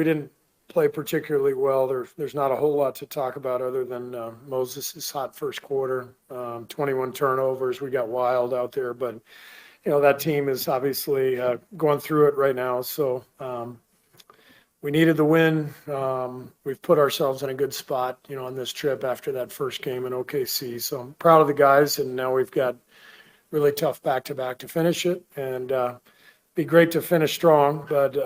we didn't play particularly well. There's not a whole lot to talk about other than Moses' hot first quarter, 21 turnovers. We got wild out there, but that team is obviously going through it right now. So we needed the win. We've put ourselves in a good spot, on this trip after that first game in OKC. So I'm proud of the guys, and now we've got really tough back-to-back to finish it, and be great to finish strong, but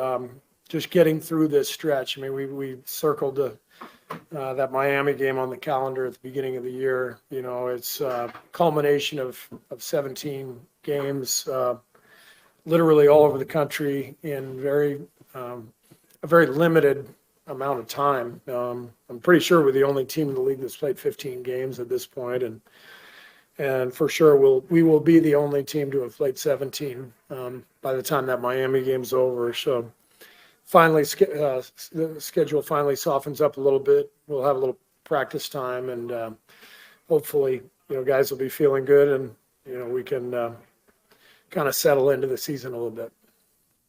just getting through this stretch. I mean, we circled that Miami game on the calendar at the beginning of the year. It's a culmination of 17 games, literally all over the country in a very limited amount of time. I'm pretty sure we're the only team in the league that's played 15 games at this point, and for sure we will be the only team to have played 17 by the time that Miami game's over. So finally, the schedule finally softens up a little bit. We'll have a little practice time, and hopefully, guys will be feeling good, and we can kind of settle into the season a little bit.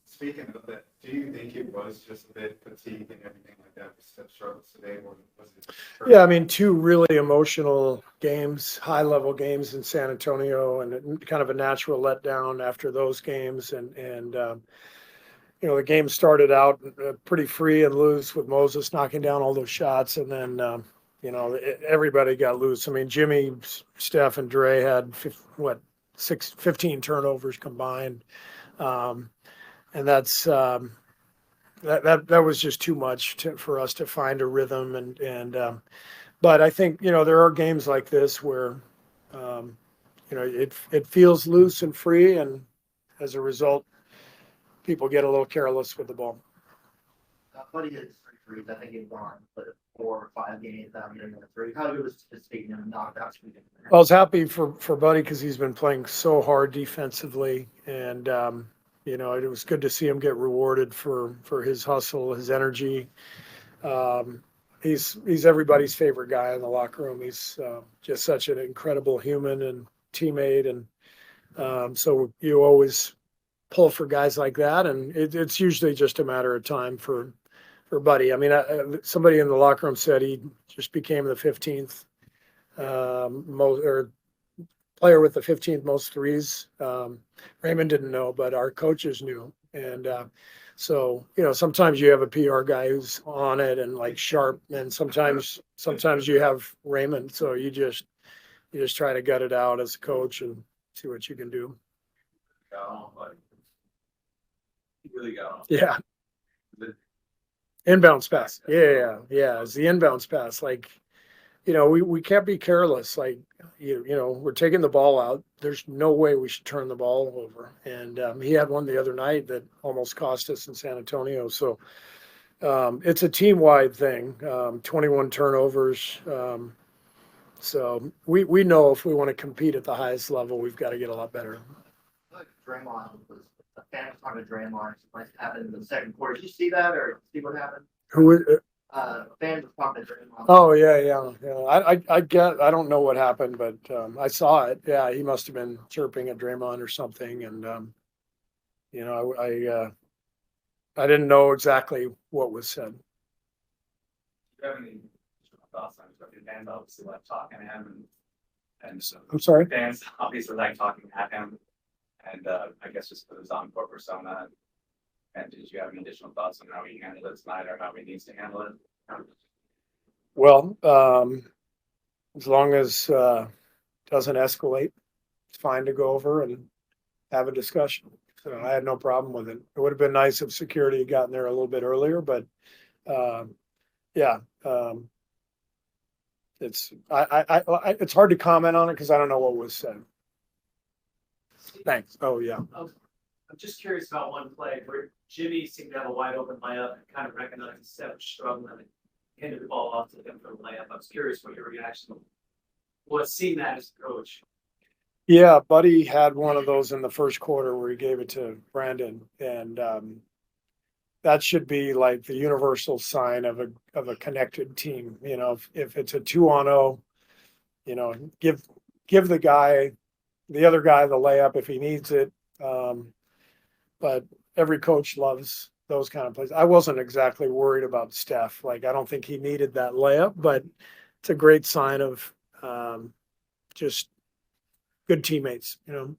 Speaking of that, do you think it was just a bit fatigue and everything like that with step struggles today, or was it? Yeah, I mean, two really emotional games, high-level games in San Antonio, and kind of a natural letdown after those games. And the game started out pretty free and loose with Moses knocking down all those shots, and then everybody got loose. I mean, Jimmy, Steph, and Dre had 15 turnovers combined. And that's that was just too much for us to find a rhythm. But I think, there are games like this where, it feels loose and free. And as a result, people get a little careless with the ball. Buddy hit 3 threes. I think he's gone, but 4 or 5 games out getting a 3. How good was his taking him knockouts? I was happy for Buddy because he's been playing so hard defensively, and it was good to see him get rewarded for his hustle, his energy. He's everybody's favorite guy in the locker room. He's just such an incredible human and teammate, and so you always pull for guys like that, and it's usually just a matter of time for Buddy. I mean, somebody in the locker room said he just became the 15th player with the 15th most threes. Raymond didn't know, but our coaches knew. And so, sometimes you have a PR guy who's on it and like sharp, and sometimes you have Raymond. So you just try to gut it out as a coach and see what you can do. He really got on. Yeah. Inbounds pass. Yeah. It's the inbounds pass. Like, we can't be careless. Like, we're taking the ball out. There's no way we should turn the ball over. And he had one the other night that almost cost us in San Antonio. So it's a team-wide thing, 21 turnovers. So we know if we want to compete at the highest level, we've got to get a lot better. Draymond was a fan of talking to Draymond. What happened in the second quarter? Did you see that or see what happened? Fans was talking to Draymond. Oh yeah. I don't know what happened, but I saw it. Yeah, he must have been chirping at Draymond or something, and I didn't know exactly what was said. Do you have any thoughts on it? Fans obviously like talking to him, and so I'm sorry. Fans obviously like talking at him, and I guess just for his on-court persona. And did you have any additional thoughts on how he handled it tonight, or how he needs to handle it? Well, as long as doesn't escalate, it's fine to go over and have a discussion. So I had no problem with it. It would have been nice if security had gotten there a little bit earlier, but it's hard to comment on it because I don't know what was said. Thanks. Oh yeah. I'm just curious about one play where Jimmy seemed to have a wide open layup and kind of recognized Steph struggling and handed the ball off to him for the layup. I was curious what your reaction was seeing that as a coach. Yeah, Buddy had one of those in the first quarter where he gave it to Brandon, and that should be like the universal sign of a connected team. If it's a 2-on-0, give the other guy the layup if he needs it. But every coach loves those kind of plays. I wasn't exactly worried about Steph. Like, I don't think he needed that layup, but it's a great sign of just good teammates, you know.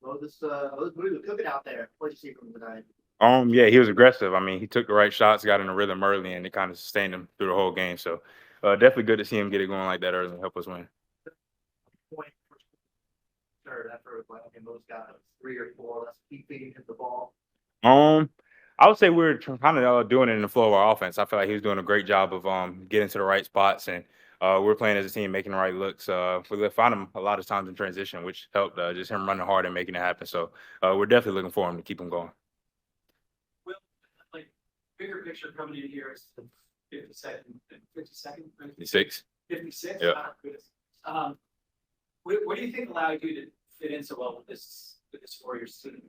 Moses Moody was cooking out there. What did you see from him tonight? Yeah, he was aggressive. I mean, he took the right shots, got in the rhythm early, and it kind of sustained him through the whole game. So, definitely good to see him get it going like that early and help us win. Point third after like okay, Moses got 3 or 4. Let's keep feeding him the ball. I would say we're kind of doing it in the flow of our offense. I feel like he was doing a great job of getting to the right spots, and we're playing as a team, making the right looks. We found him a lot of times in transition, which helped just him running hard and making it happen. So we're definitely looking for him to keep him going. Will, like, bigger picture coming in here is the 52nd, right? 56. 56? Yeah. Ah, goodness. What do you think allowed you to fit in so well with this Warriors team?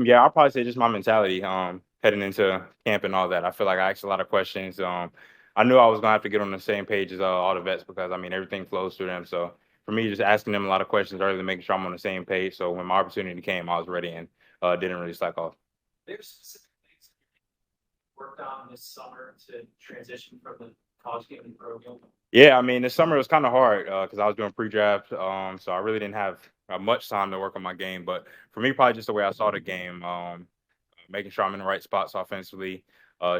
Yeah, I'll probably say just my mentality, heading into camp and all that. I feel like I asked a lot of questions. I knew I was gonna have to get on the same page as all the vets because I mean everything flows through them. So for me, just asking them a lot of questions early, making sure I'm on the same page. So when my opportunity came, I was ready and didn't really slack off. There's specific things you worked on this summer to transition from the college game to the pro game. Yeah, I mean, this summer was kind of hard because I was doing pre-draft, so I really didn't have much time to work on my game. But for me, probably just the way I saw the game, making sure I'm in the right spots offensively,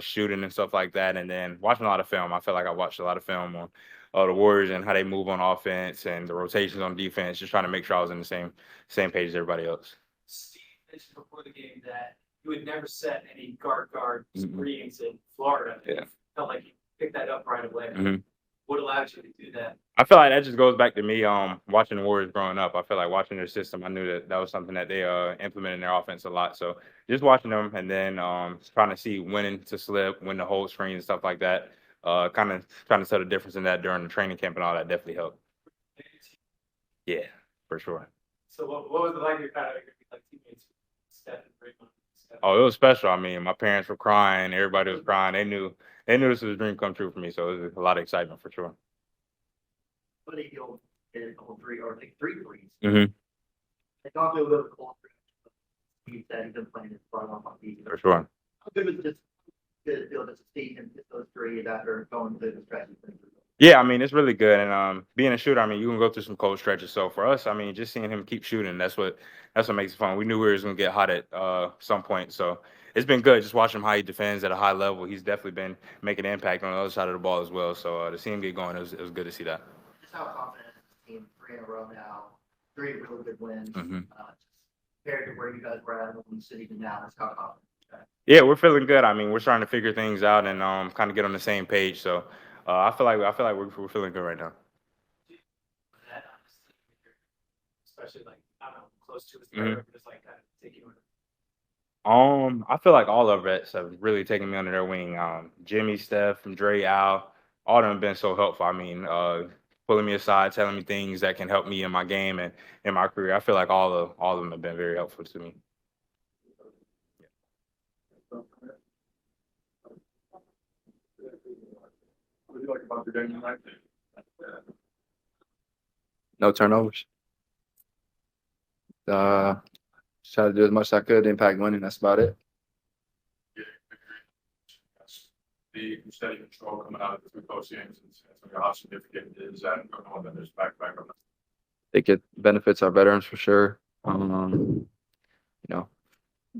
shooting and stuff like that, and then watching a lot of film. I feel like I watched a lot of film on the Warriors and how they move on offense and the rotations on defense, just trying to make sure I was in the same page as everybody else. Steve mentioned before the game that you would never set any guard Mhm. screens in Florida. Yeah. Felt like you picked that up right away. Mhm. What allowed you to do that? I feel like that just goes back to me watching the Warriors growing up. I feel like watching their system, I knew that was something that they implemented in their offense a lot. So just watching them and then trying to see when to slip, when to hold screens and stuff like that. Kind of trying to tell the difference in that during the training camp and all that definitely helped. Yeah, for sure. So what was it like? Your kind of like teammates, Steph and Draymond? Oh, it was special. I mean, my parents were crying, everybody was crying. They knew this was a dream come true for me. So it was a lot of excitement for sure. But Hield hit a couple 3 or like 3 threes. Mm-hmm. They gone through a little cold. He said he's been playing his butt off on defense. For sure. How good was it just good to feel to see him hit those 3s after going through the stretch? Yeah, I mean, it's really good. And being a shooter, I mean, you can go through some cold stretches. So for us, I mean, just seeing him keep shooting, that's what makes it fun. We knew we was gonna get hot at some point. So it's been good just watching him how he defends at a high level. He's definitely been making an impact on the other side of the ball as well. So to see him get going, it was good to see that. Just how confident is this team? 3 in a row now, 3 really good wins. Mhm. Just compared to where you guys were at in the city to now, that's how confident. Yeah, we're feeling good. I mean, we're starting to figure things out and kind of get on the same page. So I feel like we're feeling good right now. That honestly, especially like I don't know, close to his Mhm. career, just like kind of taking over. I feel like all our vets have really taken me under their wing. Jimmy, Steph, and Dre, Al, all of them have been so helpful. I mean, pulling me aside, telling me things that can help me in my game and in my career. I feel like all of them have been very helpful to me. What do you like about your game tonight? No turnovers. Just try to do as much as I could to impact winning. That's about it. The steady control coming out of the 2 close games and how significant is that knowing that there's back on that? I think it benefits our veterans for sure. You know,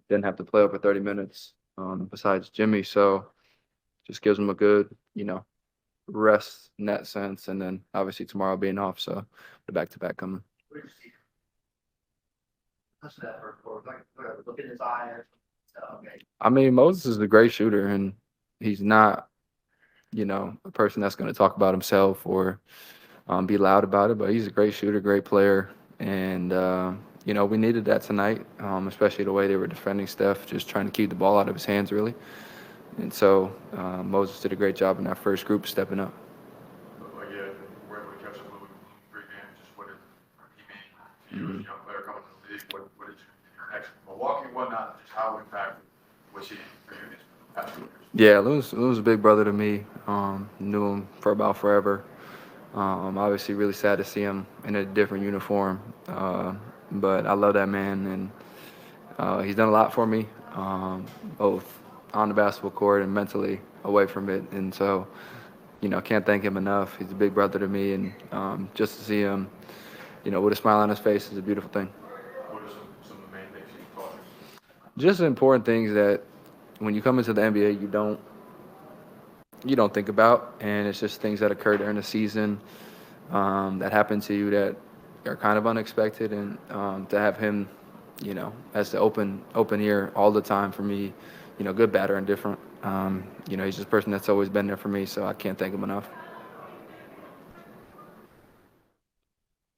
didn't have to play over 30 minutes besides Jimmy, so just gives them a good, rest in that sense. And then obviously tomorrow being off, so the back-to-back coming. What did you see? Touch that first quarter. Like, look in his eyes. Okay. I mean, Moses is a great shooter, and he's not, a person that's going to talk about himself or be loud about it, but he's a great shooter, great player. And, we needed that tonight, especially the way they were defending Steph, just trying to keep the ball out of his hands, really. And so Moses did a great job in that first group stepping up. Like, yeah, where we catch a little 3 games, just what did he mean? You as a young player coming to the league, what did you actually Milwaukee, whatnot, just how impactful was he for you these past 2 years? Yeah, Lou's a big brother to me. Knew him for about forever. Obviously, really sad to see him in a different uniform. But I love that man, and he's done a lot for me. both on the basketball court and mentally away from it. And so, can't thank him enough. He's a big brother to me, and just to see him, with a smile on his face is a beautiful thing. What are some of the main things he's taught you? Just important things that when you come into the NBA, you don't think about, and it's just things that occur during the season that happen to you that are kind of unexpected, and to have him, as the open ear all the time for me, good, bad, or indifferent. He's just a person that's always been there for me, so I can't thank him enough.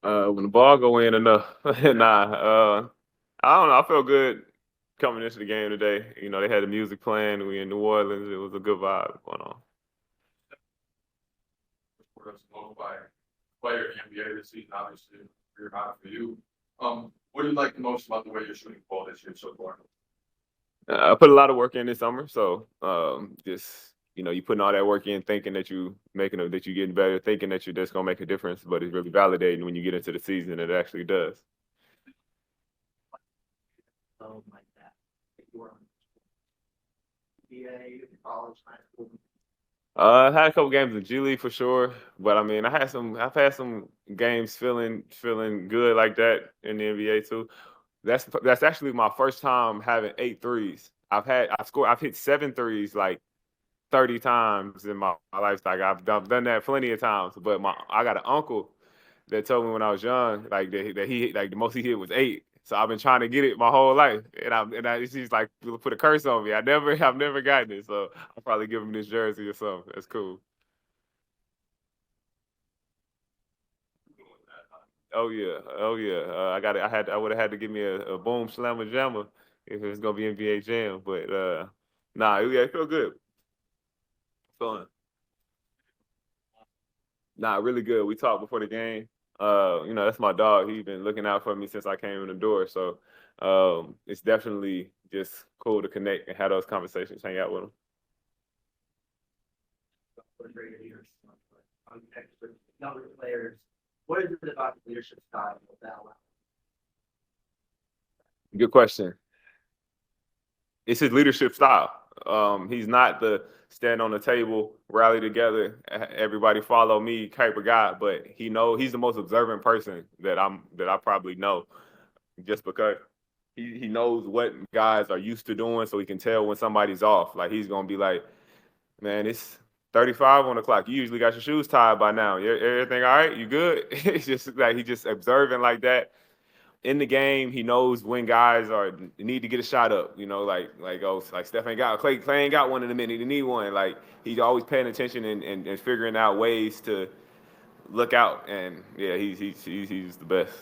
When the ball go in enough, I don't know. I feel good coming into the game today. They had the music playing. We in New Orleans. It was a good vibe going on. We're spoken by player in the NBA this season, obviously, career high for you. What do you like the most about the way you're shooting the ball this year so far? I put a lot of work in this summer, so just you putting all that work in, thinking that you that you're getting better, thinking that you're just gonna make a difference, but it's really validating when you get into the season. It actually does. Like that. If you were on NBA, college, high school. I had a couple games in G League for sure, but I mean, I've had some games feeling good like that in the NBA too. That's actually my first time having 8 threes. I've hit 7 threes like 30 times in my lifetime. I've done that plenty of times, but I got an uncle that told me when I was young, like that he like the most he hit was 8. So I've been trying to get it my whole life, and he's like put a curse on me. I've never gotten it, so I'll probably give him this jersey or something. That's cool. Oh yeah, oh yeah. I would have had to give me a boom slammer jammer if it was gonna be NBA Jam, but nah, yeah, it feel good. Fun. Nah, really good. We talked before the game. That's my dog. He's been looking out for me since I came in the door. So it's definitely just cool to connect and have those conversations, hang out with him. Younger players. What is it about the leadership style that allows? Good question. It's his leadership style. He's not the stand on the table, rally together, everybody follow me type of guy, but he's the most observant person that I probably know, just because he knows what guys are used to doing, so he can tell when somebody's off. Like he's gonna be like, man, it's 35 on the clock. You usually got your shoes tied by now. Everything all right? You good? It's just like he just observing like that. In the game, he knows when guys need to get a shot up. Like Steph ain't got Clay ain't got one in a minute. He need one. Like he's always paying attention and figuring out ways to look out. And yeah, he's the best.